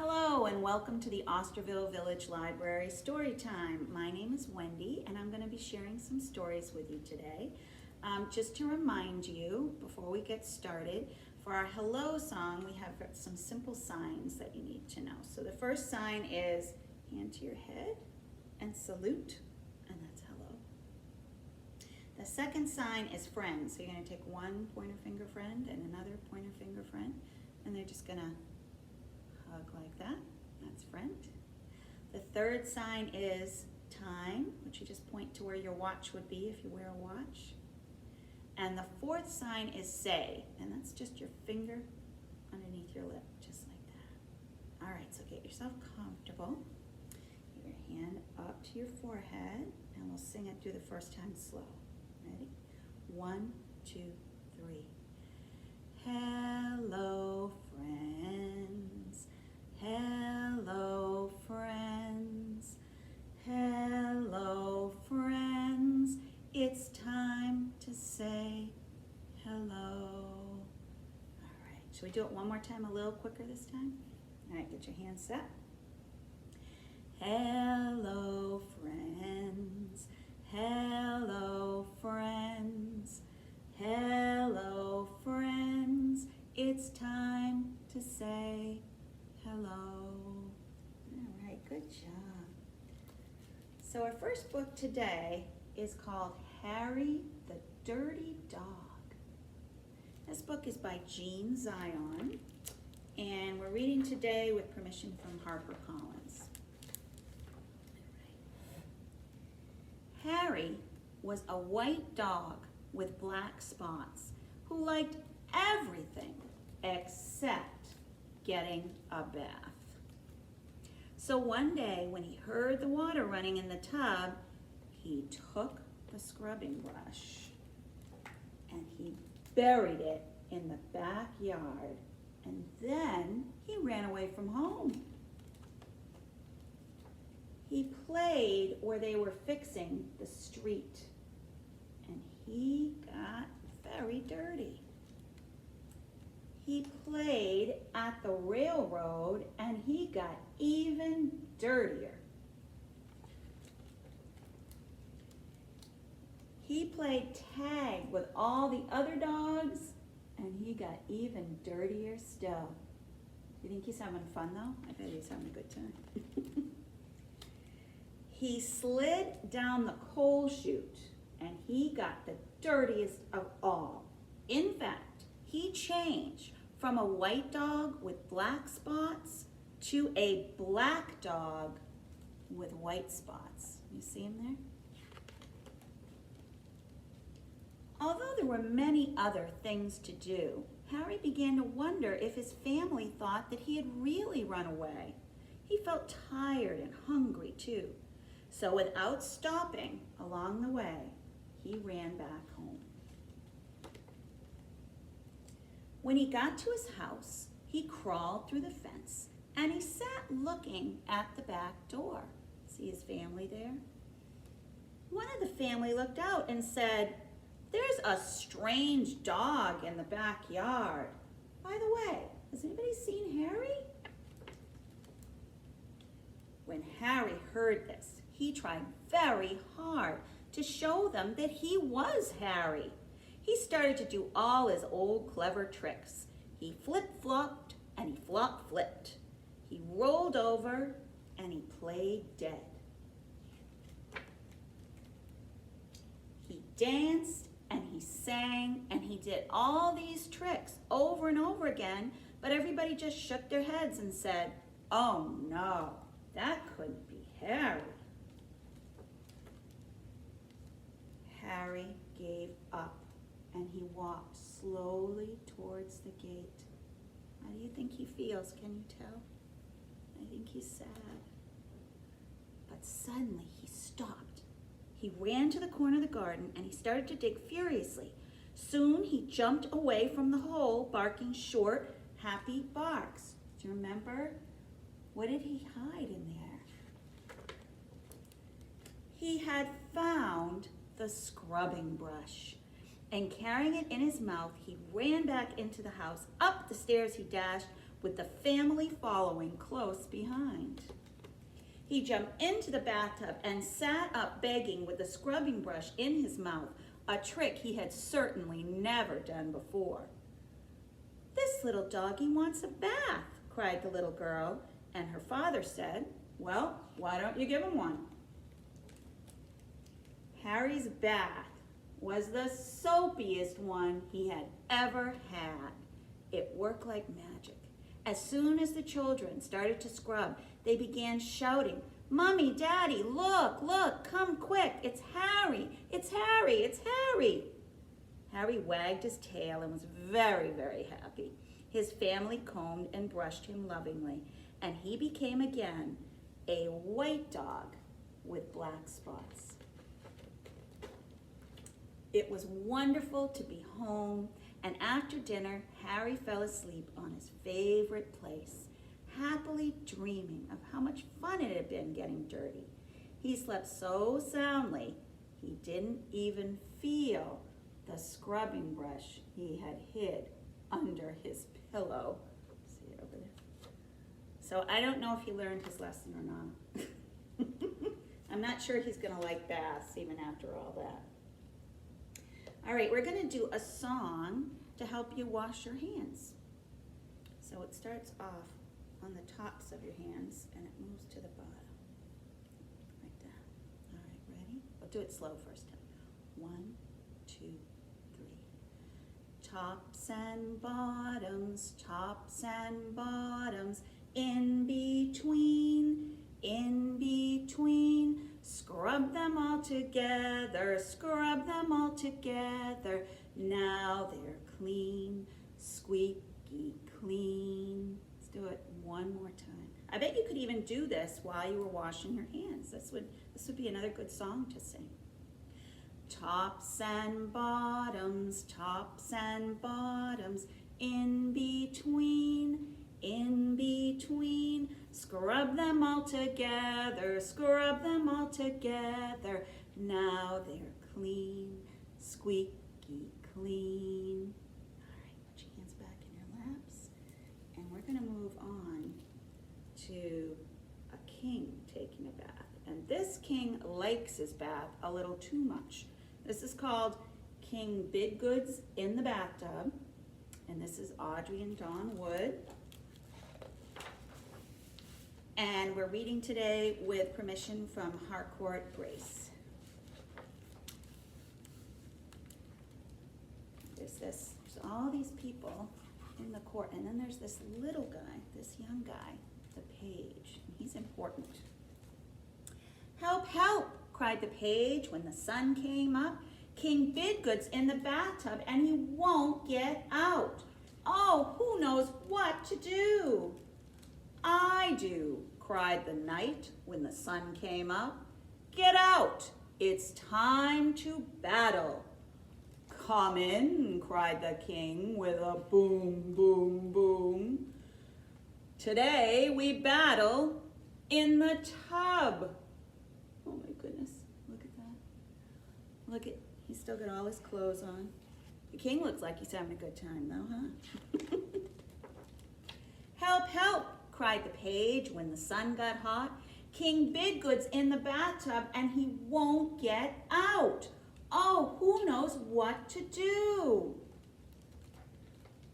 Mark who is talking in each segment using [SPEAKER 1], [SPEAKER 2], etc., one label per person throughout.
[SPEAKER 1] Hello and welcome to the Osterville Village Library story time. My name is Wendy and I'm going to be sharing some stories with you today. Just to remind you before we get started, for our hello song we have some simple signs that you need to know. So the first sign is hand to your head and salute, and that's hello. The second sign is friend. So you're going to take one pointer finger friend and another pointer finger friend, and they're just going to hug like that. That's friend. The third sign is time, which you just point to where your watch would be if you wear a watch. And the fourth sign is say, and that's just your finger underneath your lip, just like that. All right, so get yourself comfortable. Get your hand up to your forehead, and we'll sing it through the first time slow. Ready? 1, 2, 3. Hello, friends. Hello, friends. Hello, friends. It's time to say hello. All right, should we do it one more time, a little quicker this time? All right, get your hands set. Hello, friends. Hello, friends. Hello, friends. It's time to say hello. All right, good job. So our first book today is called Harry the Dirty Dog. This book is by Jean Zion, and we're reading today with permission from HarperCollins. Harry was a white dog with black spots who liked everything except getting a bath. So one day when he heard the water running in the tub, he took the scrubbing brush and he buried it in the backyard, and then he ran away from home. He played where they were fixing the street, and he got very dirty. He played at the railroad, and he got even dirtier. He played tag with all the other dogs, and he got even dirtier still. You think he's having fun though? I bet he's having a good time. He slid down the coal chute, and he got the dirtiest of all. In fact, he changed from a white dog with black spots to a black dog with white spots. You see him there? Although there were many other things to do, Harry began to wonder if his family thought that he had really run away. He felt tired and hungry too. So without stopping along the way, he ran back home. When he got to his house, he crawled through the fence and he sat looking at the back door. See his family there? One of the family looked out and said, "There's a strange dog in the backyard. By the way, has anybody seen Harry?" When Harry heard this, he tried very hard to show them that he was Harry. He started to do all his old clever tricks. He flip-flopped and he flop-flipped. He rolled over and he played dead. He danced and he sang and he did all these tricks over and over again, but everybody just shook their heads and said, "Oh no, that couldn't be Harry." Harry gave up and he walked slowly towards the gate. How do you think he feels? Can you tell? I think he's sad. But suddenly he stopped. He ran to the corner of the garden and he started to dig furiously. Soon he jumped away from the hole, barking short, happy barks. Do you remember? What did he hide in there? He had found the scrubbing brush, and carrying it in his mouth, he ran back into the house. Up the stairs he dashed with the family following close behind. He jumped into the bathtub and sat up begging with the scrubbing brush in his mouth, a trick he had certainly never done before. "This little doggy wants a bath," cried the little girl, and her father said, "Well, why don't you give him one?" Harry's bath was the soapiest one he had ever had. It worked like magic. As soon as the children started to scrub, they began shouting, "Mommy, Daddy, look, look, come quick, it's Harry, it's Harry, it's Harry." Harry wagged his tail and was very, very happy. His family combed and brushed him lovingly, and he became again a white dog with black spots. It was wonderful to be home, and after dinner, Harry fell asleep on his favorite place, happily dreaming of how much fun it had been getting dirty. He slept so soundly, he didn't even feel the scrubbing brush he had hid under his pillow. See it over there? So I don't know if he learned his lesson or not. I'm not sure he's gonna like baths even after all that. All right, we're gonna do a song to help you wash your hands. So it starts off on the tops of your hands and it moves to the bottom, like that. All right, ready? We'll do it slow first time. 1, 2, 3. Tops and bottoms, in between, scrub them all together, now they're clean, squeaky clean. Let's do it one more time. I bet you could even do this while you were washing your hands. This would be another good song to sing. Tops and bottoms, in between, scrub them all together, now they're clean, squeaky clean. All right, put your hands back in your laps, and we're gonna move on to a king taking a bath. And this king likes his bath a little too much. This is called King Bidgood's in the Bathtub, and this is Audrey and Dawn Wood. And we're reading today with permission from Harcourt Brace. There's all these people in the court, and then there's this little guy, this young guy, the page, and he's important. "Help, help," cried the page when the sun came up. "King Bidgood's in the bathtub and he won't get out. Oh, who knows what to do?" "I do," cried the knight when the sun came up. "Get out, it's time to battle." "Come in," cried the king with a boom, boom, boom. "Today we battle in the tub." Oh my goodness, look at that. Look at, he's still got all his clothes on. The king looks like he's having a good time though, huh? "Help, help," cried the page when the sun got hot. "King Bidgood's in the bathtub and he won't get out. Oh, who knows what to do?"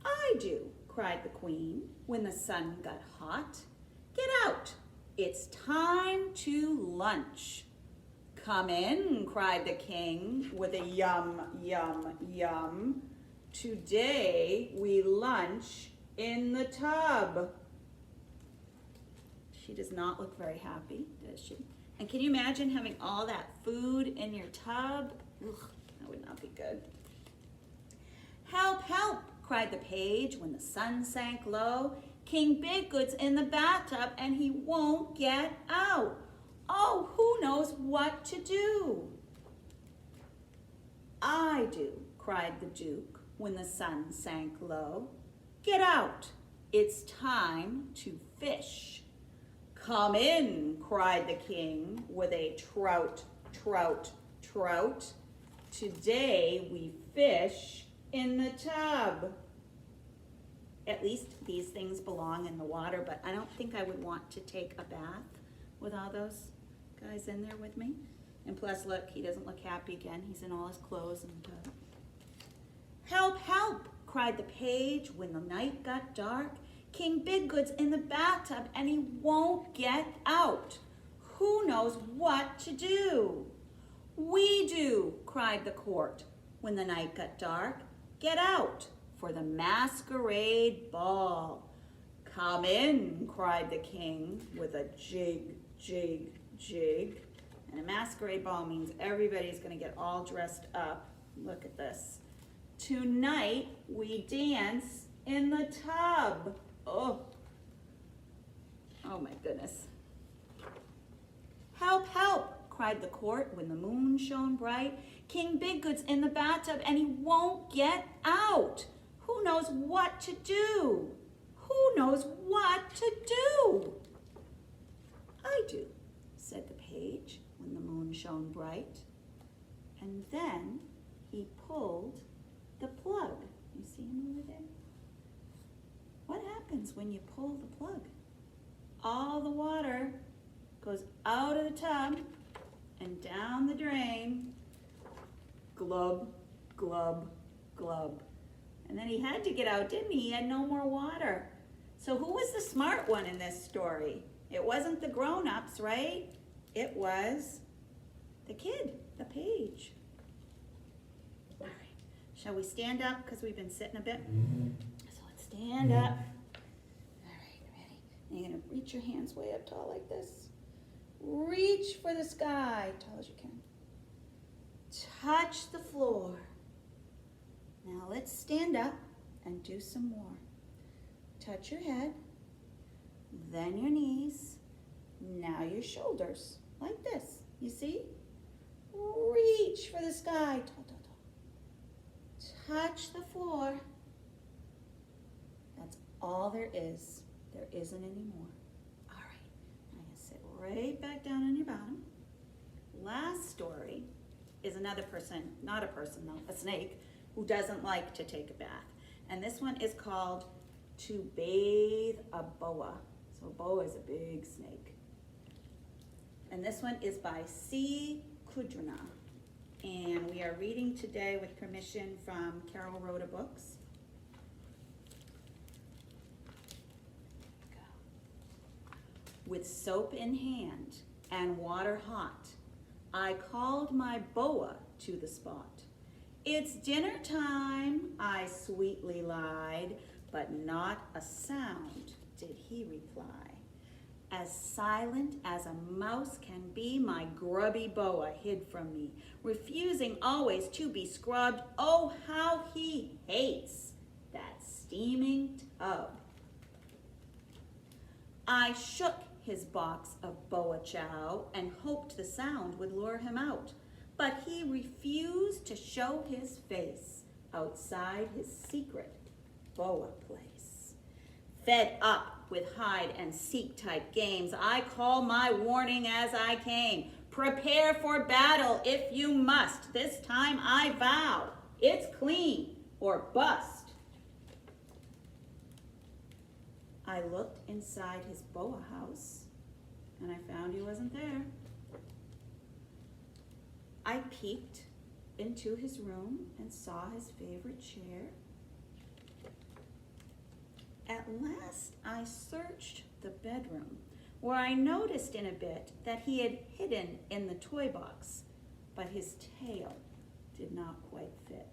[SPEAKER 1] "I do," cried the queen when the sun got hot. "Get out, it's time to lunch." "Come in," cried the king with a yum, yum, yum. "Today we lunch in the tub." She does not look very happy, does she? And can you imagine having all that food in your tub? Ugh, that would not be good. "Help, help," cried the page when the sun sank low. "King Bidgood's in the bathtub and he won't get out. Oh, who knows what to do?" "I do," cried the duke when the sun sank low. "Get out, it's time to fish." "Come in," cried the king with a trout, trout, trout. "Today we fish in the tub." at least these things belong in the water, but I don't think I would want to take a bath with all those guys in there with me. And plus, look, he doesn't look happy again. He's in all his clothes and Help, help, cried the page when the night got dark. King Biggood's in the bathtub and he won't get out. Who knows what to do? We do, cried the court when the night got dark. Get out for the masquerade ball. Come in, cried the king with a jig, jig, jig. And a masquerade ball means everybody's gonna get all dressed up. Look at this. Tonight we dance in the tub. Oh my goodness. Help, help, cried the court when the moon shone bright. King Biggood's in the bathtub and he won't get out. Who knows what to do? Who knows what to do? I do, said the page when the moon shone bright. And then he pulled the plug. You see him over there? What happens when you pull the plug? All the water goes out of the tub and down the drain. Glub, glub, glub. And then he had to get out, didn't he? He had no more water. So who was the smart one in this story? It wasn't the grown-ups, right? It was the kid, the page. All right, shall we stand up because we've been sitting a bit? So let's stand up. All right, ready? And you're gonna reach your hands way up tall like this. Reach for the sky, tall as you can. Touch the floor. Now let's stand up and do some more. Touch your head, then your knees, now your shoulders, like this. You see? Reach for the sky, tall, tall, tall. Touch the floor. That's all there is. There isn't any more. All right, now you sit right back down on your bottom. Last story is another person, not a person though, a snake, who doesn't like to take a bath. And this one is called To Bathe a Boa. So a boa is a big snake. And this one is by C. Kudrina. And we are reading today with permission from Carol Rhoda Books. With soap in hand and water hot, I called my boa to the spot. It's dinner time, I sweetly lied, but not a sound did he reply. As silent as a mouse can be, my grubby boa hid from me, refusing always to be scrubbed. Oh, how he hates that steaming tub. I shook his box of boa chow and hoped the sound would lure him out. But he refused to show his face outside his secret boa place. Fed up with hide and seek type games, I call my warning as I came. Prepare for battle if you must. This time I vow, it's clean or bust. I looked inside his boa house and I found he wasn't there. I peeked into his room and saw his favorite chair. At last, I searched the bedroom, where I noticed in a bit that he had hidden in the toy box, but his tail did not quite fit.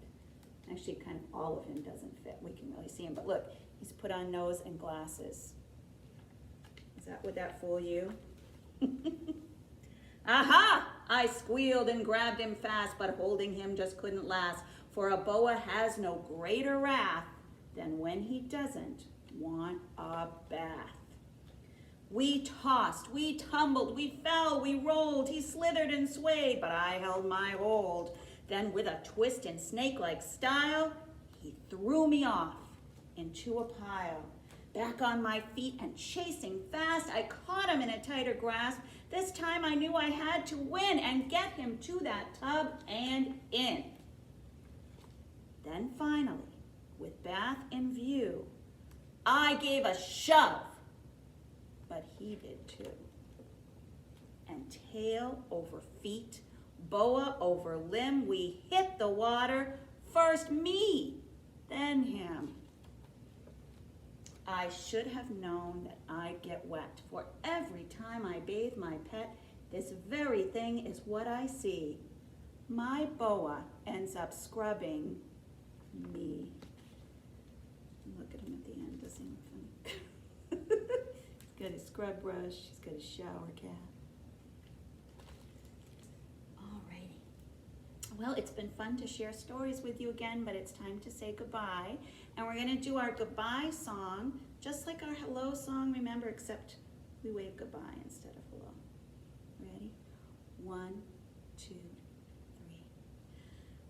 [SPEAKER 1] Actually, kind of all of him doesn't fit. We can really see him, but look, he's put on nose and glasses. Would that fool you? Aha! I squealed and grabbed him fast, but holding him just couldn't last, for a boa has no greater wrath than when he doesn't want a bath. We tossed, we tumbled, we fell, we rolled, he slithered and swayed, but I held my hold. Then with a twist in snake-like style, he threw me off into a pile. Back on my feet and chasing fast, I caught him in a tighter grasp. This time I knew I had to win and get him to that tub and in. Then finally, with bath in view, I gave a shove, but he did too. And tail over feet, boa over limb, we hit the water, first me, then him. I should have known that I'd get wet, for every time I bathe my pet, this very thing is what I see. My boa ends up scrubbing me. Look at him at the end, doesn't he look funny? He's got his scrub brush, he's got his shower cap. Alrighty. Well, it's been fun to share stories with you again, but it's time to say goodbye. And we're gonna do our goodbye song, just like our hello song, remember, except we wave goodbye instead of hello. Ready? 1, 2, 3.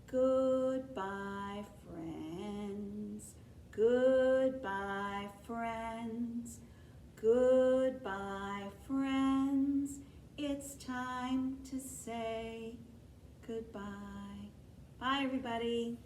[SPEAKER 1] Goodbye, friends. Goodbye, friends. Goodbye, friends. It's time to say goodbye. Bye, everybody.